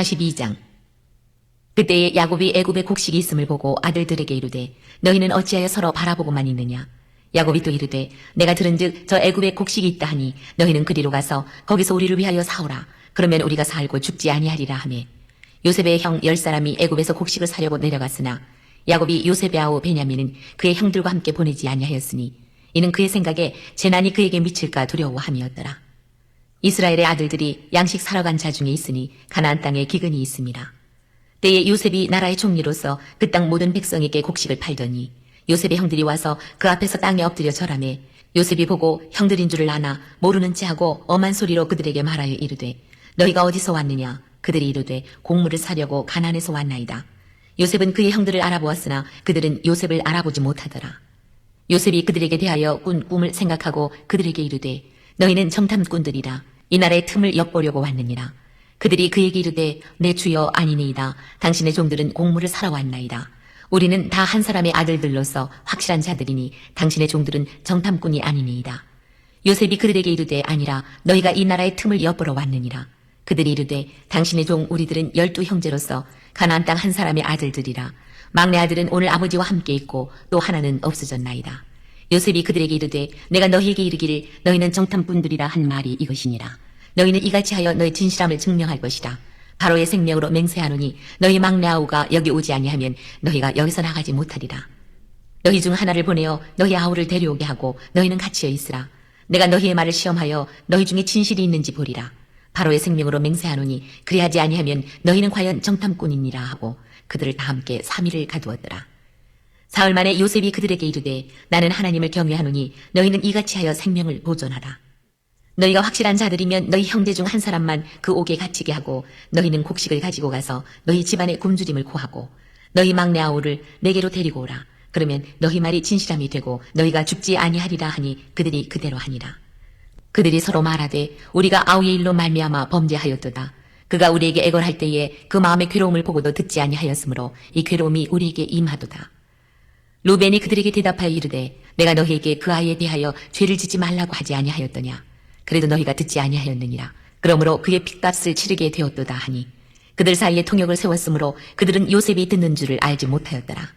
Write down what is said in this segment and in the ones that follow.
42장. 그때에 야곱이 애굽에 곡식이 있음을 보고 아들들에게 이르되 너희는 어찌하여 서로 바라보고만 있느냐. 야곱이 또 이르되 내가 들은즉 저 애굽에 곡식이 있다 하니 너희는 그리로 가서 거기서 우리를 위하여 사오라. 그러면 우리가 살고 죽지 아니하리라 하매 요셉의 형 10사람이 애굽에서 곡식을 사려고 내려갔으나 야곱이 요셉의 아우 베냐민은 그의 형들과 함께 보내지 아니하였으니 이는 그의 생각에 재난이 그에게 미칠까 두려워함이었더라. 이스라엘의 아들들이 양식 사러 간 자 중에 있으니 가나안 땅에 기근이 있음이라. 때에 요셉이 나라의 총리로서 그 땅 모든 백성에게 곡식을 팔더니 요셉의 형들이 와서 그 앞에서 땅에 엎드려 절하매 요셉이 보고 형들인 줄을 아나 모르는 체하고 엄한 소리로 그들에게 말하여 이르되 너희가 어디서 왔느냐. 그들이 이르되 곡물을 사려고 가나안에서 왔나이다. 요셉은 그의 형들을 알아보았으나 그들은 요셉을 알아보지 못하더라. 요셉이 그들에게 대하여 꾼 꿈을 생각하고 그들에게 이르되 너희는 정탐꾼들이라. 이 나라의 틈을 엿보려고 왔느니라. 그들이 그에게 이르되 내 주여 아니니이다. 당신의 종들은 곡물을 사러 왔나이다. 우리는 다 한 사람의 아들들로서 확실한 자들이니 당신의 종들은 정탐꾼이 아니니이다. 요셉이 그들에게 이르되 아니라 너희가 이 나라의 틈을 엿보러 왔느니라. 그들이 이르되 당신의 종 우리들은 12형제로서 가나안 땅 한 사람의 아들들이라. 막내 아들은 오늘 아버지와 함께 있고 또 하나는 없어졌나이다. 요셉이 그들에게 이르되 내가 너희에게 이르기를 너희는 정탐꾼들이라 한 말이 이것이니라. 너희는 이같이 하여 너희 진실함을 증명할 것이다. 바로의 생명으로 맹세하노니 너희 막내 아우가 여기 오지 아니하면 너희가 여기서 나가지 못하리라. 너희 중 하나를 보내어 너희 아우를 데려오게 하고 너희는 같이여 있으라. 내가 너희의 말을 시험하여 너희 중에 진실이 있는지 보리라. 바로의 생명으로 맹세하노니 그리하지 아니하면 너희는 과연 정탐꾼이니라 하고 그들을 다 함께 3일을 가두었더라. 사흘 만에 요셉이 그들에게 이르되 나는 하나님을 경외하노니 너희는 이같이 하여 생명을 보존하라. 너희가 확실한 자들이면 너희 형제 중 한 사람만 그 옥에 갇히게 하고 너희는 곡식을 가지고 가서 너희 집안의 굶주림을 고하고 너희 막내 아우를 내게로 데리고 오라. 그러면 너희 말이 진실함이 되고 너희가 죽지 아니하리라 하니 그들이 그대로 하니라. 그들이 서로 말하되 우리가 아우의 일로 말미암아 범죄하였도다. 그가 우리에게 애걸할 때에 그 마음의 괴로움을 보고도 듣지 아니하였으므로 이 괴로움이 우리에게 임하도다. 루벤이 그들에게 대답하여 이르되 내가 너희에게 그 아이에 대하여 죄를 짓지 말라고 하지 아니하였더냐. 그래도 너희가 듣지 아니하였느니라. 그러므로 그의 핏값을 치르게 되었도다 하니 그들 사이에 통역을 세웠으므로 그들은 요셉이 듣는 줄을 알지 못하였더라.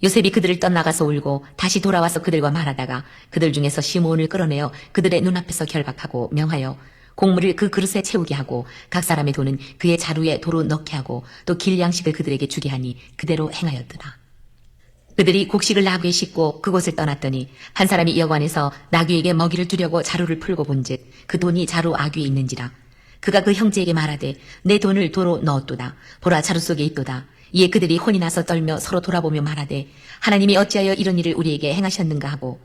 요셉이 그들을 떠나가서 울고 다시 돌아와서 그들과 말하다가 그들 중에서 시므온을 끌어내어 그들의 눈앞에서 결박하고 명하여 곡물을 그 그릇에 채우게 하고 각 사람의 돈은 그의 자루에 도로 넣게 하고 또 길 양식을 그들에게 주게 하니 그대로 행하였더라. 그들이 곡식을 나귀에 싣고 그곳을 떠났더니 한 사람이 여관에서 나귀에게 먹이를 주려고 자루를 풀고 본즉 그 돈이 자루 아귀에 있는지라. 그가 그 형제에게 말하되 내 돈을 도로 넣었도다. 보라 자루 속에 있도다. 이에 그들이 혼이 나서 떨며 서로 돌아보며 말하되 하나님이 어찌하여 이런 일을 우리에게 행하셨는가 하고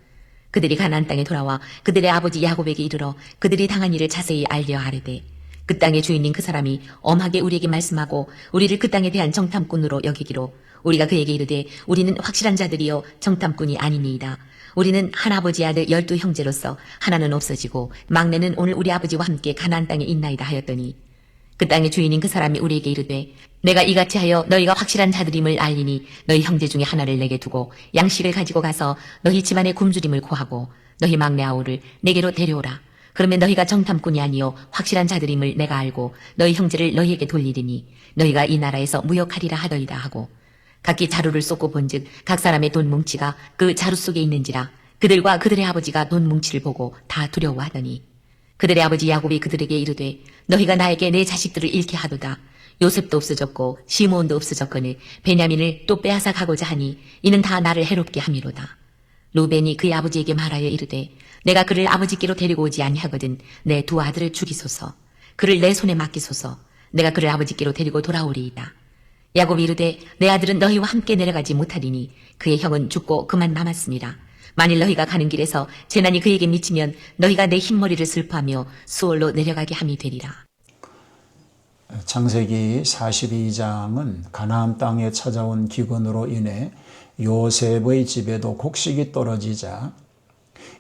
그들이 가나안 땅에 돌아와 그들의 아버지 야곱에게 이르러 그들이 당한 일을 자세히 알려 아뢰되 그 땅의 주인인 그 사람이 엄하게 우리에게 말씀하고 우리를 그 땅에 대한 정탐꾼으로 여기기로 우리가 그에게 이르되 우리는 확실한 자들이요 정탐꾼이 아니니이다. 우리는 한 아버지 아들 12형제로서 하나는 없어지고 막내는 오늘 우리 아버지와 함께 가나안 땅에 있나이다 하였더니 그 땅의 주인인 그 사람이 우리에게 이르되 내가 이같이 하여 너희가 확실한 자들임을 알리니 너희 형제 중에 하나를 내게 두고 양식을 가지고 가서 너희 집안의 굶주림을 고하고 너희 막내 아우를 내게로 데려오라. 그러면 너희가 정탐꾼이 아니요 확실한 자들임을 내가 알고 너희 형제를 너희에게 돌리리니 너희가 이 나라에서 무역하리라 하더이다 하고 각기 자루를 쏟고 본즉 각 사람의 돈 뭉치가 그 자루 속에 있는지라. 그들과 그들의 아버지가 돈 뭉치를 보고 다 두려워하더니 그들의 아버지 야곱이 그들에게 이르되 너희가 나에게 내 자식들을 잃게 하도다. 요셉도 없어졌고 시므온도 없어졌거늘 베냐민을 또 빼앗아 가고자 하니 이는 다 나를 해롭게 함이로다. 루벤이 그의 아버지에게 말하여 이르되 내가 그를 아버지께로 데리고 오지 아니하거든 내 두 아들을 죽이소서. 그를 내 손에 맡기소서. 내가 그를 아버지께로 데리고 돌아오리이다. 야곱이 이르되 내 아들은 너희와 함께 내려가지 못하리니 그의 형은 죽고 그만 남았습니다. 만일 너희가 가는 길에서 재난이 그에게 미치면 너희가 내 흰머리를 슬퍼하며 수월로 내려가게 함이 되리라. 창세기 42장은 가나안 땅에 찾아온 기근으로 인해 요셉의 집에도 곡식이 떨어지자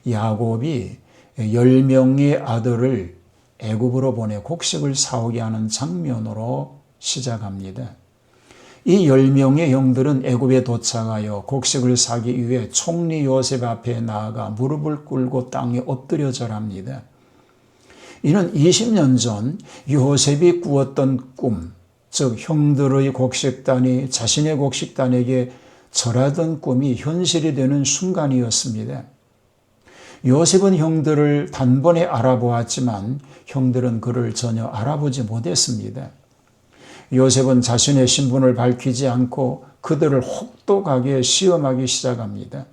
야곱이 10명의 아들을 애굽으로 보내 곡식을 사오게 하는 장면으로 시작합니다. 이 10명의 형들은 애굽에 도착하여 곡식을 사기 위해 총리 요셉 앞에 나아가 무릎을 꿇고 땅에 엎드려 절합니다. 이는 20년 전 요셉이 꾸었던 꿈, 즉 형들의 곡식단이 자신의 곡식단에게 절하던 꿈이 현실이 되는 순간이었습니다. 요셉은 형들을 단번에 알아보았지만 형들은 그를 전혀 알아보지 못했습니다. 요셉은 자신의 신분을 밝히지 않고 그들을 혹독하게 시험하기 시작합니다.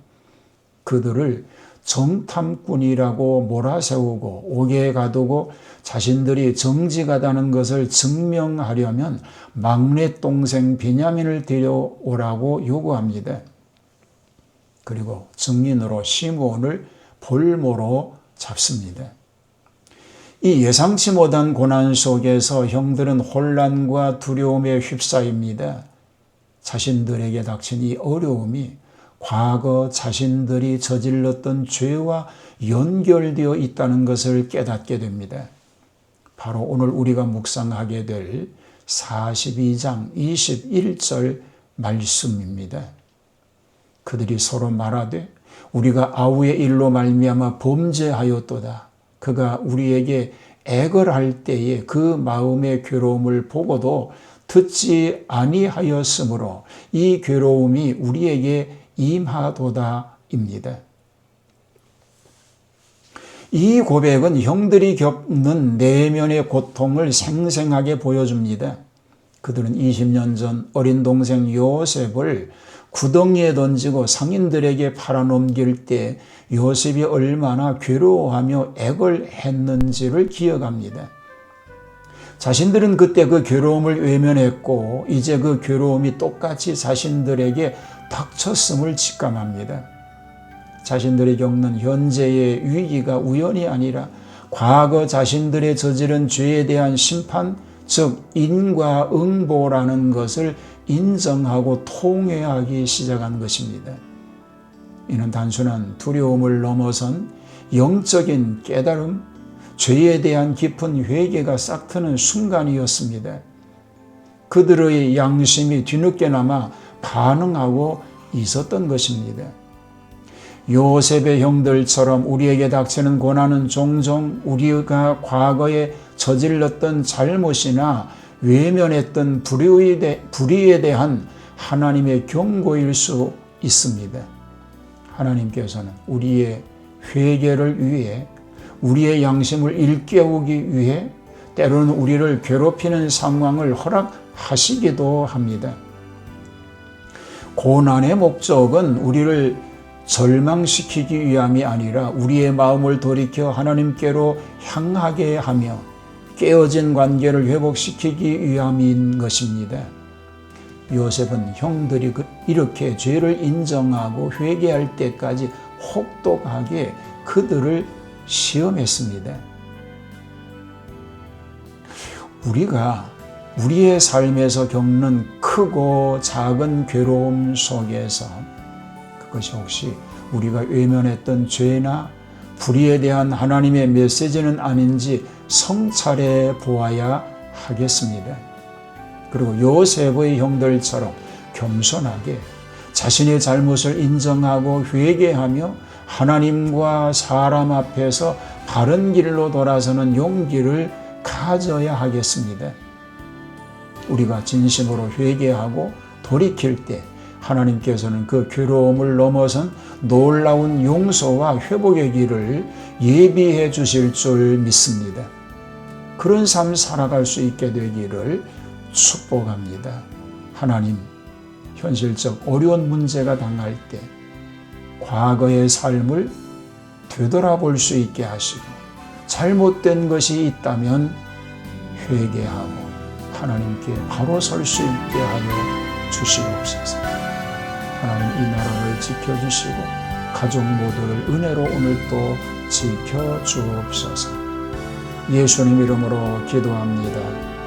그들을 정탐꾼이라고 몰아세우고 옥에 가두고 자신들이 정직하다는 것을 증명하려면 막내 동생 베냐민을 데려오라고 요구합니다. 그리고 증인으로 시므온을 볼모로 잡습니다. 이 예상치 못한 고난 속에서 형들은 혼란과 두려움에 휩싸입니다. 자신들에게 닥친 이 어려움이 과거 자신들이 저질렀던 죄와 연결되어 있다는 것을 깨닫게 됩니다. 바로 오늘 우리가 묵상하게 될 42장 21절 말씀입니다. 그들이 서로 말하되 우리가 아우의 일로 말미암아 범죄하였도다. 그가 우리에게 애걸할 때에 그 마음의 괴로움을 보고도 듣지 아니하였으므로 이 괴로움이 우리에게 임하도다입니다. 이 고백은 형들이 겪는 내면의 고통을 생생하게 보여줍니다. 그들은 20년 전 어린 동생 요셉을 구덩이에 던지고 상인들에게 팔아넘길 때 요셉이 얼마나 괴로워하며 애걸했는지를 기억합니다. 자신들은 그때 그 괴로움을 외면했고 이제 그 괴로움이 똑같이 자신들에게 닥쳤음을 직감합니다. 자신들이 겪는 현재의 위기가 우연이 아니라 과거 자신들의 저지른 죄에 대한 심판, 즉 인과응보라는 것을 인정하고 통회하기 시작한 것입니다. 이는 단순한 두려움을 넘어선 영적인 깨달음, 죄에 대한 깊은 회개가 싹트는 순간이었습니다. 그들의 양심이 뒤늦게나마 반응하고 있었던 것입니다. 요셉의 형들처럼 우리에게 닥치는 고난은 종종 우리가 과거에 저질렀던 잘못이나 외면했던 불의에 대한 하나님의 경고일 수 있습니다. 하나님께서는 우리의 회개를 위해 우리의 양심을 일깨우기 위해 때로는 우리를 괴롭히는 상황을 허락하시기도 합니다. 고난의 목적은 우리를 절망시키기 위함이 아니라 우리의 마음을 돌이켜 하나님께로 향하게 하며 깨어진 관계를 회복시키기 위함인 것입니다. 요셉은 형들이 이렇게 죄를 인정하고 회개할 때까지 혹독하게 그들을 시험했습니다. 우리가 우리의 삶에서 겪는 크고 작은 괴로움 속에서 그것이 혹시 우리가 외면했던 죄나 불의에 대한 하나님의 메시지는 아닌지 성찰해 보아야 하겠습니다. 그리고 요셉의 형들처럼 겸손하게 자신의 잘못을 인정하고 회개하며 하나님과 사람 앞에서 바른 길로 돌아서는 용기를 가져야 하겠습니다. 우리가 진심으로 회개하고 돌이킬 때 하나님께서는 그 괴로움을 넘어선 놀라운 용서와 회복의 길을 예비해 주실 줄 믿습니다. 그런 삶 살아갈 수 있게 되기를 축복합니다. 하나님, 현실적 어려운 문제가 당할 때 과거의 삶을 되돌아볼 수 있게 하시고 잘못된 것이 있다면 회개하고 하나님께 바로 설 수 있게 하여 주시옵소서. 하나님, 이 나라를 지켜주시고 가족 모두를 은혜로 오늘도 지켜주옵소서. 예수님 이름으로 기도합니다.